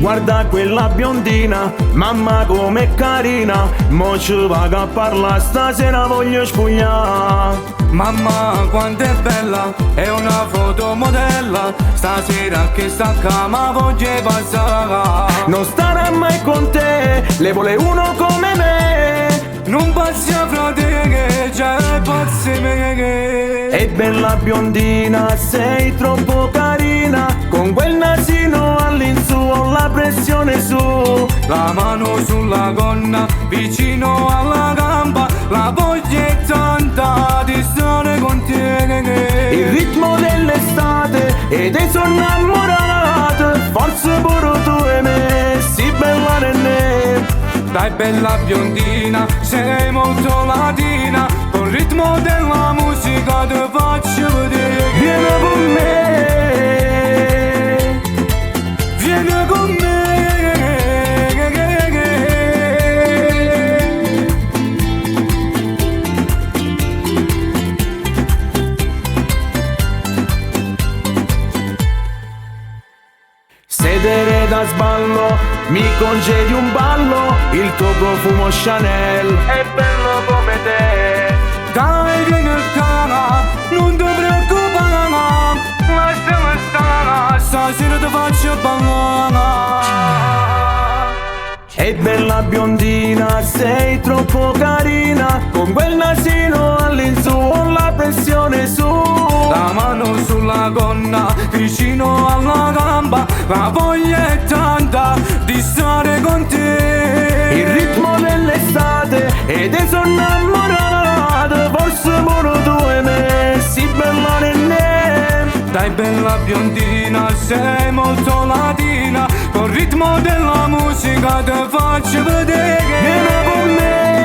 Guarda quella biondina, mamma com'è carina. Mo ci vaga a parlare, stasera voglio spugnare. Mamma quanto è bella, è una fotomodella. Stasera che sta a cama voglio passare. Non starà mai con te, le vuole uno come me. Non passi a frate che già è pazzi me. E bella biondina, sei troppo carina. Con quel nasino all'insù ho la pressione su. La mano sulla gonna, vicino alla gamba. La voglia è tanta di stare con te. Il ritmo dell'estate e te sono innamorato. Forse pure tu e me, si bella nenne. Dai bella biondina, sei molto latina. Col ritmo della musica ti faccio vedere. Vieni con me, vieni con me. sedere da sballo, mi concedi un ballo. Il tuo profumo Chanel è bello come te. Dai vieni cara, non ti preoccupare. Lasciami stare, stasera ti faccio ballare. E bella biondina, sei troppo carina. Con quel nasino all'insù ho la pressione su. La mano sulla gonna, vicino alla gamba. La voglia è tanta di stare con te. Il ritmo dell'estate e te sono innamorato. Forse pure tu e me, si bella nenne. Dai bella biondina, sei molto latina. Col ritmo della musica ti faccio vedere. Vieni con me.